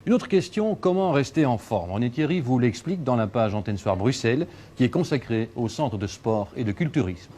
Une autre question, comment rester en forme? René Thierry vous l'explique dans la page Antenne Soir Bruxelles, qui est consacrée au centre de sport et de culturisme.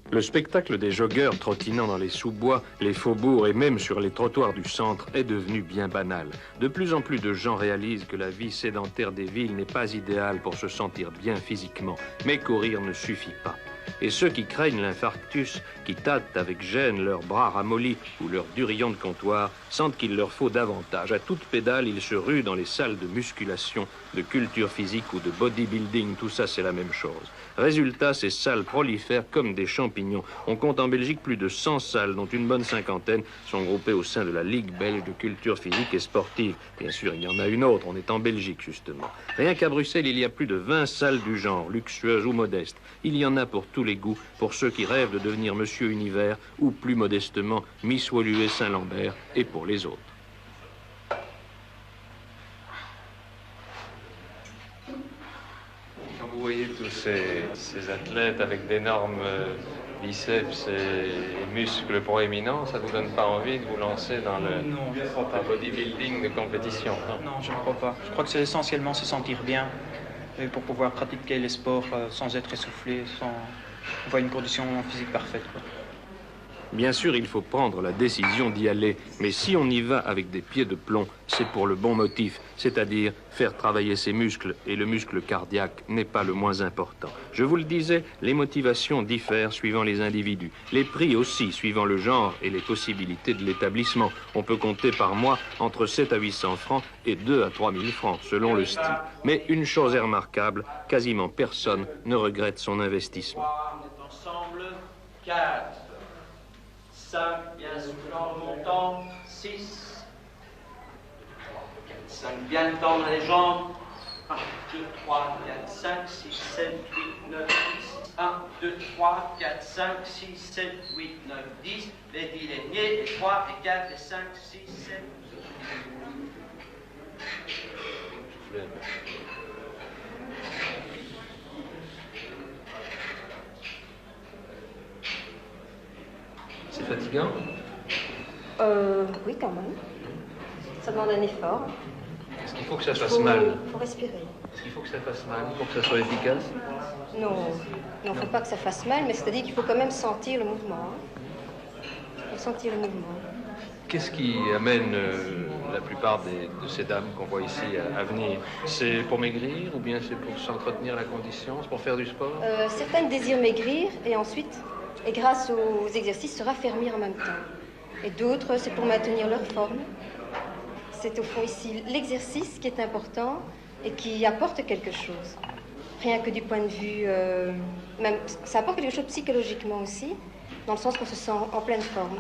Le spectacle des joggeurs trottinant dans les sous-bois, les faubourgs et même sur les trottoirs du centre est devenu bien banal. De plus en plus de gens réalisent que la vie sédentaire des villes n'est pas idéale pour se sentir bien physiquement, mais courir ne suffit pas. Et ceux qui craignent l'infarctus, qui tâtent avec gêne leurs bras ramollis ou leurs durillons de comptoir, sentent qu'il leur faut davantage. À toute pédale, ils se ruent dans les salles de musculation, de culture physique ou de bodybuilding, tout ça c'est la même chose. Résultat, ces salles prolifèrent comme des champignons. On compte en Belgique plus de 100 salles, dont une bonne cinquantaine sont groupées au sein de la Ligue belge de culture physique et sportive. Bien sûr, il y en a une autre, on est en Belgique justement. Rien qu'à Bruxelles, il y a plus de 20 salles du genre, luxueuses ou modestes. Il y en a pour tous les goûts, pour ceux qui rêvent de devenir Monsieur Univers ou plus modestement Miss Woluwe Saint-Lambert, et pour les autres. Quand vous voyez tous ces athlètes avec d'énormes biceps et muscles proéminents, ça ne vous donne pas envie de vous lancer dans le bodybuilding de compétition? Non, je ne crois pas. Je crois que c'est essentiellement se sentir bien et pour pouvoir pratiquer les sports sans être essoufflé, sans avoir une condition physique parfaite, quoi. Bien sûr, il faut prendre la décision d'y aller, mais si on y va avec des pieds de plomb, c'est pour le bon motif, c'est-à-dire faire travailler ses muscles, et le muscle cardiaque n'est pas le moins important. Je vous le disais, les motivations diffèrent suivant les individus, les prix aussi suivant le genre et les possibilités de l'établissement. On peut compter par mois entre 7 à 800 francs et 2 à 3 000 francs, selon le style. Mais une chose est remarquable, quasiment personne ne regrette son investissement. On est ensemble, 4, 5, bien soufflant, remontant, 6, 4, 5, bien tendre les jambes, 1, 2, 3, 4, 5, 6, 7, 8, 9, 10, 1, 2, 3, 4, 5, 6, 7, 8, 9, 10, les 10, les niais, les 3, les 4, les 5, 6, 7, C'est fatigant? Oui, quand même. Ça demande un effort. Est-ce qu'il faut que ça fasse mal? Il faut respirer. Est-ce qu'il faut que ça fasse mal pour que ça soit efficace? Non, il ne faut pas que ça fasse mal, mais c'est-à-dire qu'il faut quand même sentir le mouvement. Il faut sentir le mouvement. Qu'est-ce qui amène la plupart de ces dames qu'on voit ici à venir? C'est pour maigrir ou bien c'est pour s'entretenir la condition? C'est pour faire du sport? Certaines désirent maigrir et ensuite, et grâce aux exercices, se raffermir en même temps. Et d'autres, c'est pour maintenir leur forme. C'est au fond ici l'exercice qui est important et qui apporte quelque chose. Rien que du point de vue... même, ça apporte quelque chose psychologiquement aussi, dans le sens qu'on se sent en pleine forme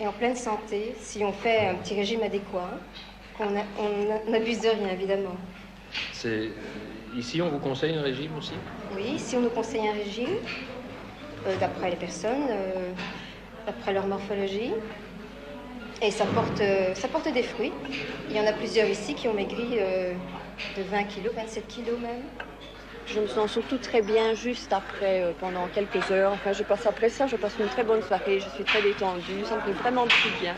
et en pleine santé, si on fait un petit régime adéquat, qu'on n'abuse de rien, évidemment. Ici, on vous conseille un régime aussi? Oui, si on nous conseille un régime, d'après les personnes, d'après leur morphologie, et ça porte des fruits. Il y en a plusieurs ici qui ont maigri de 20 kilos, 27 kilos même. Je me sens surtout très bien juste après, pendant quelques heures. Enfin, après ça, je passe une très bonne soirée. Je suis très détendue, ça me fait vraiment tout bien.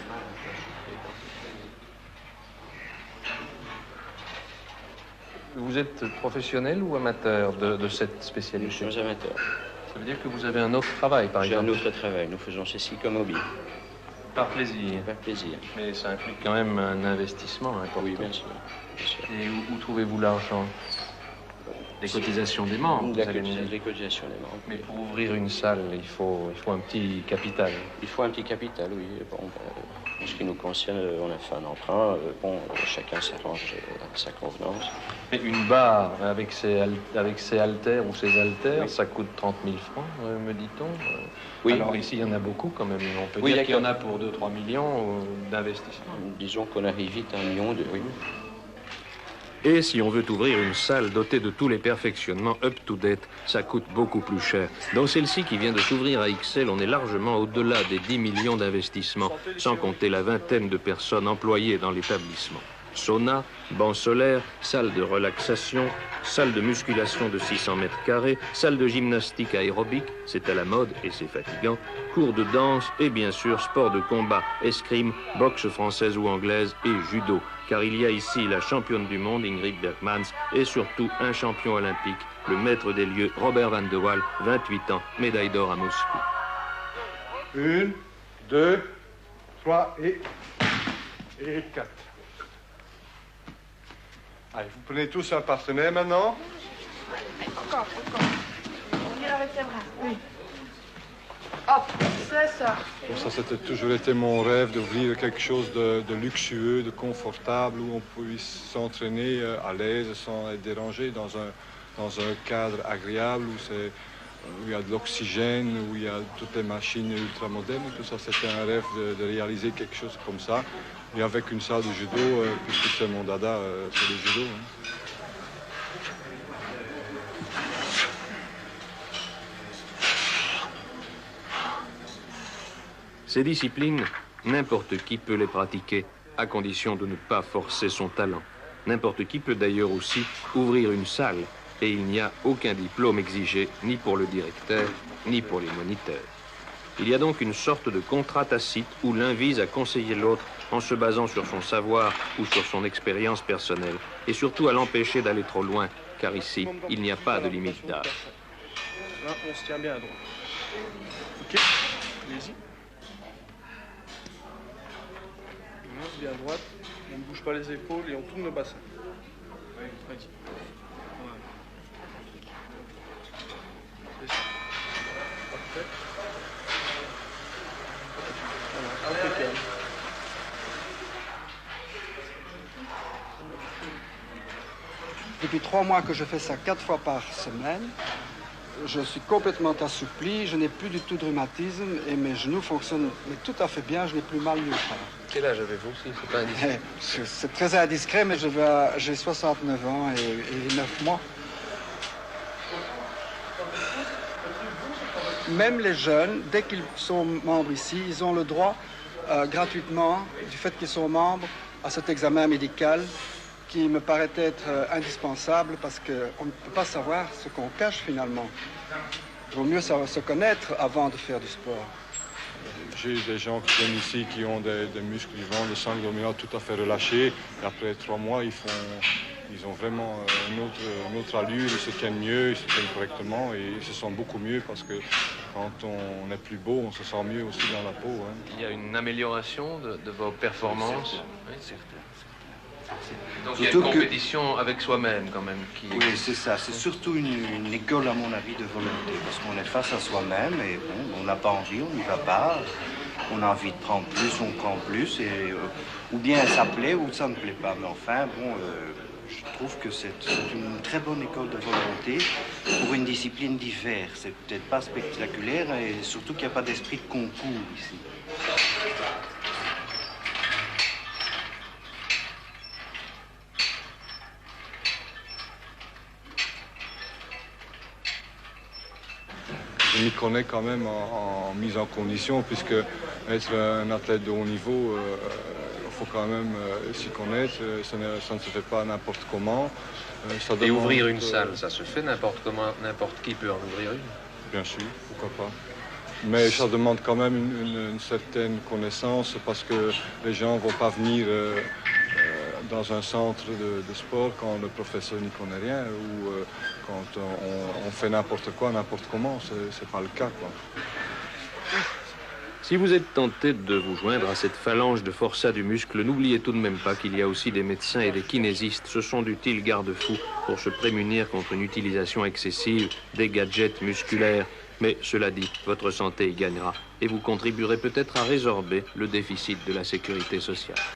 Vous êtes professionnel ou amateur de cette spécialité? Nous sommes amateurs. Ça veut dire que vous avez un autre travail, par exemple? J'ai un autre travail. Nous faisons ceci comme hobby. Par plaisir? Par plaisir. Mais ça implique quand même un investissement important. Oui, bien sûr. Bien sûr. Et où trouvez-vous l'argent? Les cotisations des membres? Les cotisations des membres. Mais pour ouvrir une salle, il faut un petit capital. Il faut un petit capital, oui. Bon, en ce qui nous concerne, on a fait un emprunt. Chacun s'arrange à sa convenance. Mais une barre avec ses haltères ou ses haltères, oui, ça coûte 30 000 francs, me dit-on. Oui. Alors ici, il y en a beaucoup quand même. On peut dire qu'il y en a pour 2-3 millions d'investissements. Disons qu'on arrive vite à 1 million de... Oui. Et si on veut ouvrir une salle dotée de tous les perfectionnements up-to-date, ça coûte beaucoup plus cher. Dans celle-ci qui vient de s'ouvrir à Ixelles, on est largement au-delà des 10 millions d'investissements, sans compter la vingtaine de personnes employées dans l'établissement. sauna, banc solaire, salle de relaxation, salle de musculation de 600 mètres carrés, salle de gymnastique aérobique, c'est à la mode et c'est fatigant, cours de danse et bien sûr sport de combat, escrime, boxe française ou anglaise et judo. Car il y a ici la championne du monde, Ingrid Bergmans, et surtout un champion olympique, le maître des lieux, Robert Van de Waal, 28 ans, médaille d'or à Moscou. 1, 2, 3 et 4. Allez, vous prenez tous un partenaire maintenant. Encore. On y arrête les bras. Oui. Hop, c'est ça. Bon, ça, c'était toujours été mon rêve d'ouvrir quelque chose de luxueux, de confortable, où on puisse s'entraîner à l'aise, sans être dérangé, dans un cadre agréable, où il y a de l'oxygène, où il y a toutes les machines ultra modernes. Tout ça, c'était un rêve de réaliser quelque chose comme ça. Et avec une salle de judo, puisque c'est mon dada, c'est le judo. Hein. Ces disciplines, n'importe qui peut les pratiquer, à condition de ne pas forcer son talent. N'importe qui peut d'ailleurs aussi ouvrir une salle, et il n'y a aucun diplôme exigé, ni pour le directeur, ni pour les moniteurs. Il y a donc une sorte de contrat tacite où l'un vise à conseiller l'autre en se basant sur son savoir ou sur son expérience personnelle, et surtout à l'empêcher d'aller trop loin, car ici, il n'y a pas de limite d'âge. Là, on se tient bien à droite. Ok, allez-y. On se bien à droite, on ne bouge pas les épaules et on tourne le bassin. Vas-y. Voilà. C'est ça. Parfait. Voilà, impeccable. Depuis 3 mois que je fais ça 4 fois par semaine, je suis complètement assoupli, je n'ai plus du tout de rhumatisme et mes genoux fonctionnent mais tout à fait bien, je n'ai plus mal nulle part. Quel âge avez-vous si c'est pas indiscret? C'est très indiscret, mais j'ai 69 ans et 9 mois. Même les jeunes, dès qu'ils sont membres ici, ils ont le droit gratuitement, du fait qu'ils sont membres, à cet examen médical qui me paraît être indispensable parce qu'on ne peut pas savoir ce qu'on cache finalement. Il vaut mieux se connaître avant de faire du sport. J'ai des gens qui viennent ici qui ont des muscles vivants, des sangs abdominaux tout à fait relâchés. Et après 3 mois, ils ont vraiment une autre allure, ils se tiennent mieux, ils se tiennent correctement et ils se sentent beaucoup mieux parce que quand on est plus beau, on se sent mieux aussi dans la peau. Hein. Il y a une amélioration de vos performances. Oui, certain. Donc il y a une compétition avec soi-même quand même. Oui, c'est ça. C'est surtout une école, à mon avis, de volonté. Parce qu'on est face à soi-même et bon, on n'a pas envie, on n'y va pas. On a envie de prendre plus, on prend plus. Et, ou bien ça plaît ou ça ne plaît pas. Mais enfin, bon, je trouve que c'est une très bonne école de volonté pour une discipline d'hiver. C'est peut-être pas spectaculaire et surtout qu'il n'y a pas d'esprit de concours ici. Je m'y connais quand même en mise en condition, puisque être un athlète de haut niveau, il faut quand même s'y connaître. Ça ne se fait pas n'importe comment. Et ouvrir une salle, ça se fait n'importe comment, n'importe qui peut en ouvrir une? Bien sûr, pourquoi pas. Mais ça demande quand même une certaine connaissance, parce que les gens ne vont pas venir dans un centre de sport quand le professeur n'y connaît rien ou quand on fait n'importe quoi, n'importe comment. C'est pas le cas, quoi. Si vous êtes tenté de vous joindre à cette phalange de forçats du muscle, n'oubliez tout de même pas qu'il y a aussi des médecins et des kinésistes. Ce sont d'utiles garde-fous pour se prémunir contre une utilisation excessive des gadgets musculaires. Mais cela dit, votre santé y gagnera et vous contribuerez peut-être à résorber le déficit de la sécurité sociale.